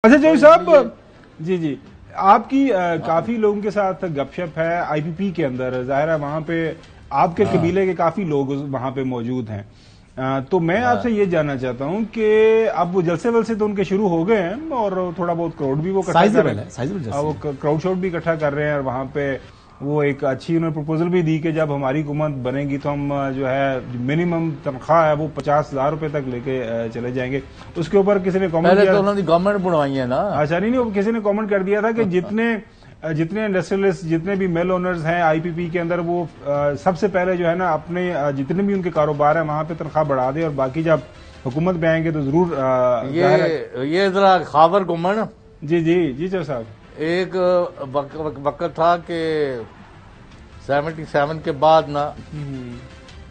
اچھا جی صاحب، جی آپ کی کافی لوگوں کے ساتھ گپ شپ ہے آئی پی پی کے اندر، ظاہر ہے وہاں پہ آپ کے قبیلے کے کافی لوگ وہاں پہ موجود ہیں، تو میں آپ سے یہ جاننا چاہتا ہوں کہ اب وہ جلسے ولسے تو ان کے شروع ہو گئے ہیں اور تھوڑا بہت کراؤڈ بھی وہ اکٹھا کر رہے ہیں، وہ کراؤڈ شوڈ بھی اکٹھا کر رہے ہیں، اور وہاں پہ وہ ایک اچھی انہوں نے پروپوزل بھی دی کہ جب ہماری حکومت بنے گی تو ہم جو ہے منیمم تنخواہ ہے وہ 50,000 روپے تک لے کے چلے جائیں گے. اس کے اوپر کسی نے کامنٹ کیا، انہوں نے گورنمنٹ بنوائی ہے نا. اچھا نہیں کسی نے کامنٹ کر دیا تھا کہ جتنے انڈسٹریلسٹ جتنے بھی میل اونرز ہیں آئی پی پی کے اندر وہ سب سے پہلے جو ہے نا اپنے جتنے بھی ان کے کاروبار ہیں وہاں پہ تنخواہ بڑھا دے، اور باقی جب حکومت میں آئیں گے تو ضرور. یہ ذرا خاور گمن. جی صاحب، ایک وقت تھا کہ 77 کے بعد نا،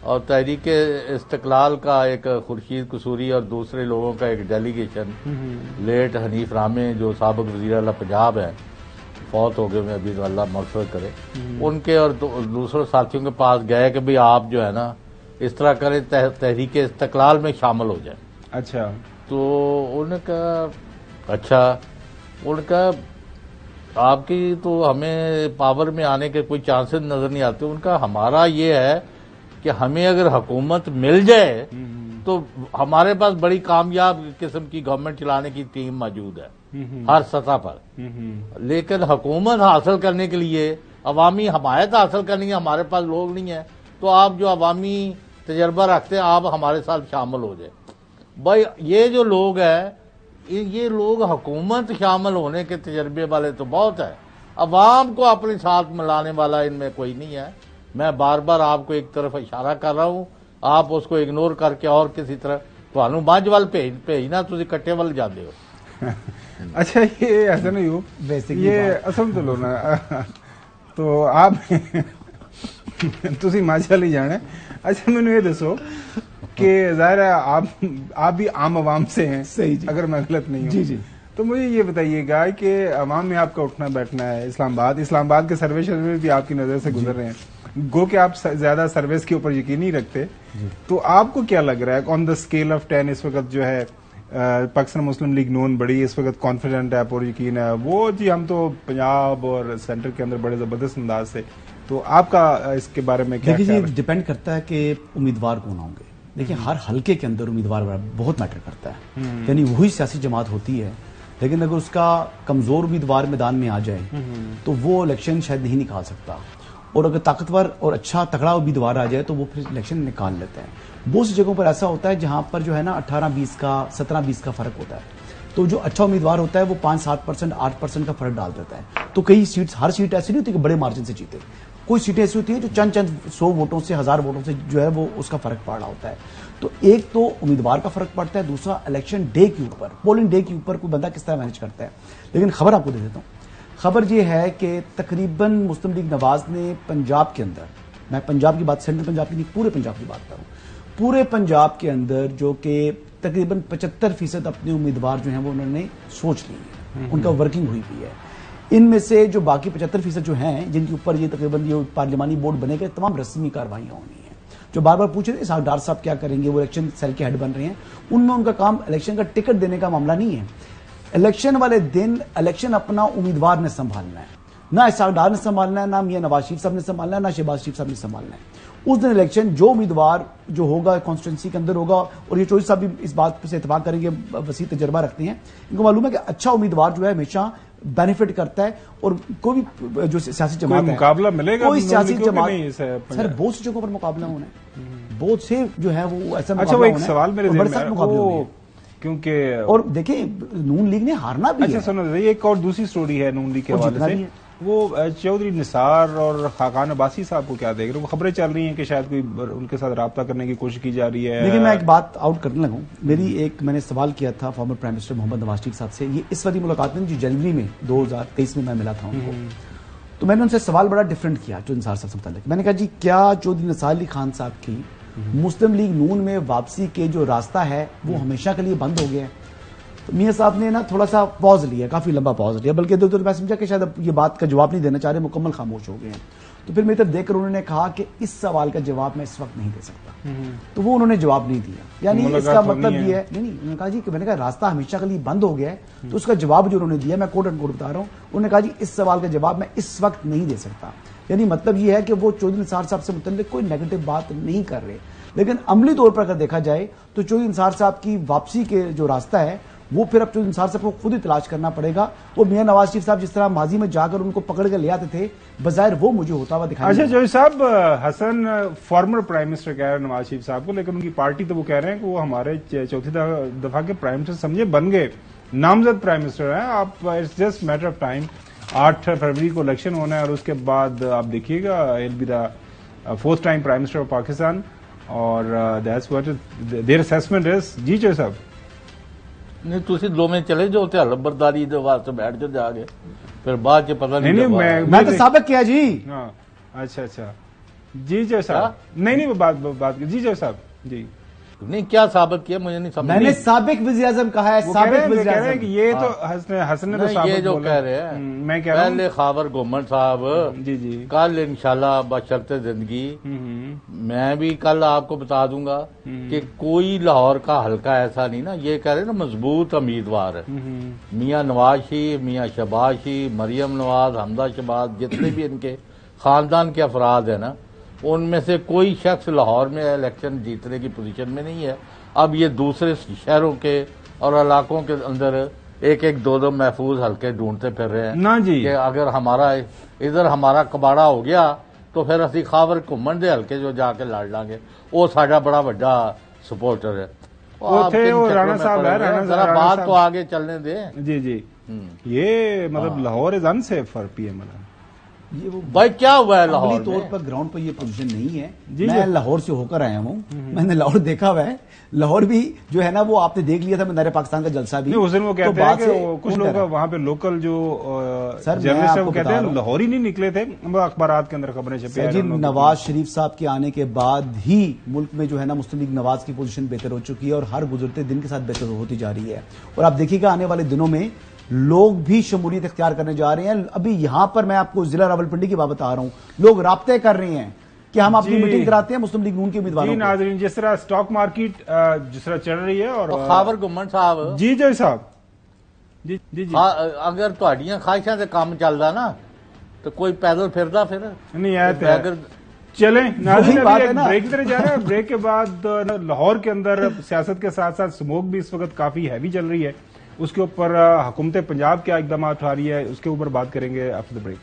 اور تحریک استقلال کا ایک خورشید قصوری اور دوسرے لوگوں کا ایک ڈیلیگیشن، لیٹ حنیف رامے جو سابق وزیر اعلیٰ پنجاب ہیں، فوت ہو گئے، میں ابھی اللہ مغفرت کرے، ان کے اور دوسرے ساتھیوں کے پاس گئے کہ بھئی آپ جو ہے نا اس طرح کریں تحریک استقلال میں شامل ہو جائیں. اچھا. تو انہوں نے کہا اچھا، انہوں نے کہا آپ کی تو ہمیں پاور میں آنے کے کوئی چانسز نظر نہیں آتے. ان کا ہمارا یہ ہے کہ ہمیں اگر حکومت مل جائے تو ہمارے پاس بڑی کامیاب قسم کی گورنمنٹ چلانے کی ٹیم موجود ہے ہر سطح پر، لیکن حکومت حاصل کرنے کے لیے عوامی حمایت حاصل کرنی ہے، ہمارے پاس لوگ نہیں ہیں، تو آپ جو عوامی تجربہ رکھتے ہیں آپ ہمارے ساتھ شامل ہو جائیں. بھائی یہ جو لوگ ہیں یہ لوگ حکومت شامل ہونے کے تجربے والے تو بہت ہیں، عوام کو اپنے ساتھ ملانے والا ان میں کوئی نہیں ہے. میں بار بار آپ کو ایک طرف اشارہ کر رہا ہوں، آپ اس کو اگنور کر کے اور کسی طرح تو مانج وال بھیجنا تھی کٹے وال جاتے ہو. اچھا یہ ایسا نہیں ہو، یہ اصل تو لونا تو آپ تسی ماشاء اللہ جانے. اچھا میں نے یہ دسو کہ ظاہر ہے آپ بھی عام عوام سے ہیں، صحیح اگر میں غلط نہیں ہوں، جی تو مجھے یہ بتائیے گا کہ عوام میں آپ کا اٹھنا بیٹھنا ہے، اسلام آباد کے سروے شروع بھی آپ کی نظر سے گزر رہے ہیں، گو کہ آپ زیادہ سروس کے اوپر یقین نہیں رکھتے، تو آپ کو کیا لگ رہا ہے آن دا اسکیل آف 10 اس وقت جو ہے پاکستان مسلم لیگ نون بڑی اس وقت کانفیڈنٹ ہے، پر یقین ہے وہ جی ہم تو پنجاب اور سینٹر کے اندر بڑے زبردست انداز سے، تو آپ کا اس کے بارے میں کیا خیال ہے؟ ڈیپینڈ کرتا ہے کہ امیدوار کون ہوں گے. دیکھیں ہر حلقے کے اندر امیدوار بہت میٹر کرتا ہے، یعنی وہی سیاسی جماعت ہوتی ہے، لیکن اگر اس کا کمزور امیدوار میدان میں آ جائے تو وہ الیکشن شاید نہیں نکال سکتا، اور اگر طاقتور اور اچھا تگڑا امیدوار آ جائے تو وہ پھر الیکشن نکال لیتا ہے. بہت سی جگہوں پر ایسا ہوتا ہے جہاں پر جو ہے نا 18-20 کا 17-20 کا فرق ہوتا ہے، تو جو اچھا امیدوار ہوتا ہے وہ 5-7%, 8% کا فرق ڈال دیتا ہے. تو کئی سیٹس، ہر سیٹ ایسی نہیں ہوتی کہ بڑے مارجن سے جیتے، کوئی سیٹیں ایسی ہوتی ہیں جو چند 100 ووٹوں سے 1000 ووٹوں سے جو ہے وہ اس کا فرق پڑ رہا ہوتا ہے. تو ایک تو امیدوار کا فرق پڑتا ہے، دوسرا الیکشن ڈے کے اوپر، پولنگ ڈے کے اوپر کوئی بندہ کس طرح مینج کرتا ہے. لیکن خبر آپ کو دے دیتا ہوں، خبر یہ ہے کہ تقریباً مسلم لیگ نواز نے پنجاب کے اندر، میں پنجاب کی بات سینٹرل پنجاب کی نہیں پورے پنجاب کی بات کر رہا ہوں، پورے پنجاب کے اندر جو کہ تقریباً 75% اپنے امیدوار جو ہیں وہ انہوں نے سوچ لی ہے، ان کا ورکنگ ہوئی بھی ہے. ان میں سے جو باقی 75% جو ہیں جن کے اوپر یہ تقریباً یہ پارلیمانی بورڈ بنے گئے، تمام رسمی کاروائیاں ہونی ہیں. جو بار بار پوچھ رہے ہیں ڈار صاحب کیا کریں گے، وہ الیکشن سیل کے ہیڈ بن رہے ہیں، ان میں ان کا کام الیکشن کا ٹکٹ دینے کا معاملہ نہیں ہے. الیکشن والے دن الیکشن اپنا امیدوار نے سنبھالنا ہے، نہ اسحاق ڈار نے سنبھالنا ہے، نہ میاں نواز شریف صاحب نے سنبھالنا ہے، نہ شہباز شریف صاحب نے سنبھالنا ہے. اس دن الیکشن جو امیدوار جو ہوگا کانسٹیٹوئنسی کے اندر ہوگا، اور یہ چوہدری صاحب بھی اس بات سے اتفاق کریں گے، وسیع تجربہ رکھتے ہیں، ان کو معلوم ہے کہ اچھا امیدوار جو ہے ہمیشہ بینیفٹ کرتا ہے. اور کوئی بھی جو سیاسی جماعت ہے، مقابلہ ملے گا کوئی سیاسی جماعت سر بہت سی جگہوں پر مقابلہ ہونا ہے، بہت سے جو ہے وہ ایسا اچھا وہ ایک سوال میرے ذہن میں مقابلہ، کیونکہ اور دیکھیں نون لیگ نے ہارنا بھی ہے. اچھا سنو ایک اور دوسری سٹوری ہے نون لیگ کے حوالے سے، وہ چودھری نثار اور خاقان عباسی صاحب کو کیا دیکھ رہے ہیں؟ وہ خبریں چل رہی ہیں کہ شاید کوئی ان کے ساتھ رابطہ کرنے کی کوشش کی جا رہی ہے. لیکن میں ایک بات آؤٹ کرنے لگا ہوں، میں نے سوال کیا تھا فارمر پرائم منسٹر محمد نواز شریف صاحب سے، یہ اس والی ملاقات میں جو جنوری میں 2023 میں ملا تھا ان کو، تو میں نے ان سے سوال بڑا ڈفرینٹ کیا چودھری نثار صاحب سے متعلق. میں نے کہا جی کیا چودھری نثار علی خان صاحب کی مسلم لیگ نون میں واپسی کے جو راستہ ہے وہ ہمیشہ کے لیے بند ہو گیا ہے؟ تو میاں صاحب نے نا تھوڑا سا پاز لیا، کافی لمبا پاز لیا، بلکہ میں سمجھا کہ شاید اب یہ بات کا جواب نہیں دینا چاہ رہے، مکمل خاموش ہو گئے ہیں. تو پھر میری طرف دیکھ کر انہوں نے کہا کہ اس سوال کا جواب میں اس وقت نہیں دے سکتا. تو وہ انہوں نے جواب نہیں دیا. یعنی اس کا مطلب یہ ہے نہیں انہوں نے کہا جی کہ میں نے کہا راستہ ہمیشہ کے لیے بند ہو گیا ہے. تو اس کا جواب جو انہوں نے دیا میں کوٹ اینڈ کوٹ بتا رہا ہوں, انہوں نے کہا جی اس سوال کا جواب میں اس وقت نہیں دے سکتا. یعنی مطلب یہ ہے کہ وہ چودھری نثار صاحب سے متعلق کوئی نیگیٹو بات نہیں کر رہے. لیکن عملی طور پر اگر دیکھا جائے تو چودھری نثار صاحب کی واپسی کے جو راستہ ہے وہ پھر اب چودھری نثار صاحب کو خود ہی تلاش کرنا پڑے گا. وہ میاں نواز شریف صاحب جس طرح ماضی میں جا کر ان کو پکڑ کے لے آتے تھے, بظاہر وہ مجھے ہوتا ہوا دکھائی. اچھا جوہر صاحب, حسن فارمر پرائم منسٹر کہہ رہے ہیں نواز شریف صاحب کو, لیکن ان کی پارٹی تو وہ کہہ رہے ہیں کہ وہ ہمارے چوتھی دفعہ کے پرائم منسٹر سمجھے بن گئے, نامزد پرائم منسٹر ہیں. آپ it's just matter of time. 8 فروری کو الیکشن ہونا ہے اور اس کے بعد آپ دیکھیے گا he'll be the 4th time prime minister of Pakistan. اور that's what their assessment is. جی جوہر صاحب نہیں تھی 2 میں چلے جو ہوتے لبرداری جو واسطے بیٹھ جو جا کے پھر بعد کے پتہ نہیں. میں تو سابق کیا جی. ہاں اچھا اچھا جی جوہر صاحب. نہیں بات جی جوہر صاحب جی نہیں کیا ثابت کیا مجھے نہیں سمجھ. میں نے سابق وزیر اعظم کہا ہے. سابق وزیر اعظم یہ تو حسن نے تو ثابت یہ جو کہہ رہے ہیں میں کہہ رہا ہوں پہلے خاور گورنمنٹ صاحب جی جی کل انشاءاللہ بشرط زندگی میں بھی کل آپ کو بتا دوں گا کہ کوئی لاہور کا حلقہ ایسا نہیں نا. یہ کہہ رہے نا مضبوط امیدوار ہے. میاں نواز شریف, میاں شہباز شریف, مریم نواز, حمزہ شہباز, جتنے بھی ان کے خاندان کے افراد ہیں نا, ان میں سے کوئی شخص لاہور میں الیکشن جیتنے کی پوزیشن میں نہیں ہے. اب یہ دوسرے شہروں کے اور علاقوں کے اندر 1-2 محفوظ حلقے ڈھونڈتے پھر رہے ہیں نا جی کہ اگر ہمارا کباڑا ہو گیا تو پھر اسی خاور گھومن دے حلقے جو جا کے لڑ لیں گے. وہ ساڈا بڑا بڑا سپورٹر ہے. ذرا بات تو آگے چلنے دیں. جی جی یہ مطلب لاہور از انسیف فار پی ایم. یہ وہ بھائی کیا ہوا ہے لاہور عملی طور پر گراؤنڈ پر یہ پوزیشن نہیں ہے. میں لاہور سے ہو کر آیا ہوں, میں نے لاہور دیکھا ہوا ہے. لاہور بھی جو ہے نا وہ آپ نے دیکھ لیا تھا منارے پاکستان کا جلسہ بھی. اس دن وہ کہتے ہیں کہ کچھ لوگ وہاں پہ لوکل جو جرنلسٹ ہیں وہ کہتے ہیں لاہور ہی نہیں نکلے تھے, اخبارات کے اندر خبریں چھپی ہیں. جی نواز شریف صاحب کے آنے کے بعد ہی ملک میں جو ہے نا مسلم لیگ نواز کی پوزیشن بہتر ہو چکی ہے اور ہر گزرتے دن کے ساتھ بہتر ہوتی جا رہی ہے. اور آپ دیکھیے گا آنے والے دنوں میں لوگ بھی شمولیت اختیار کرنے جا رہے ہیں. ابھی یہاں پر میں آپ کو ضلع راولپنڈی کی بات بتا رہا ہوں, لوگ رابطے کر رہے ہیں کہ ہم اپنی میٹنگ کراتے ہیں مسلم لیگ نون کے امیدواروں. جی ناظرین, جس طرح اسٹاک مارکیٹ جس طرح چل رہی ہے اور خاور گورنمنٹ صاحب جی جوہر صاحب جی جی جی اگر تہاڈیاں خواہشاں سے کام چلدا نا تو کوئی پیدل پھردا پھر نہیں آیا. چلیں ناظرین بریک کی طرف جا رہے ہیں. بریک کے بعد لاہور کے اندر سیاست کے ساتھ ساتھ سموک بھی اس وقت کافی ہیوی چل رہی ہے. اس کے اوپر حکومت پنجاب کیا اقدامات اٹھا رہی ہے اس کے اوپر بات کریں گے آفٹر دی بریک.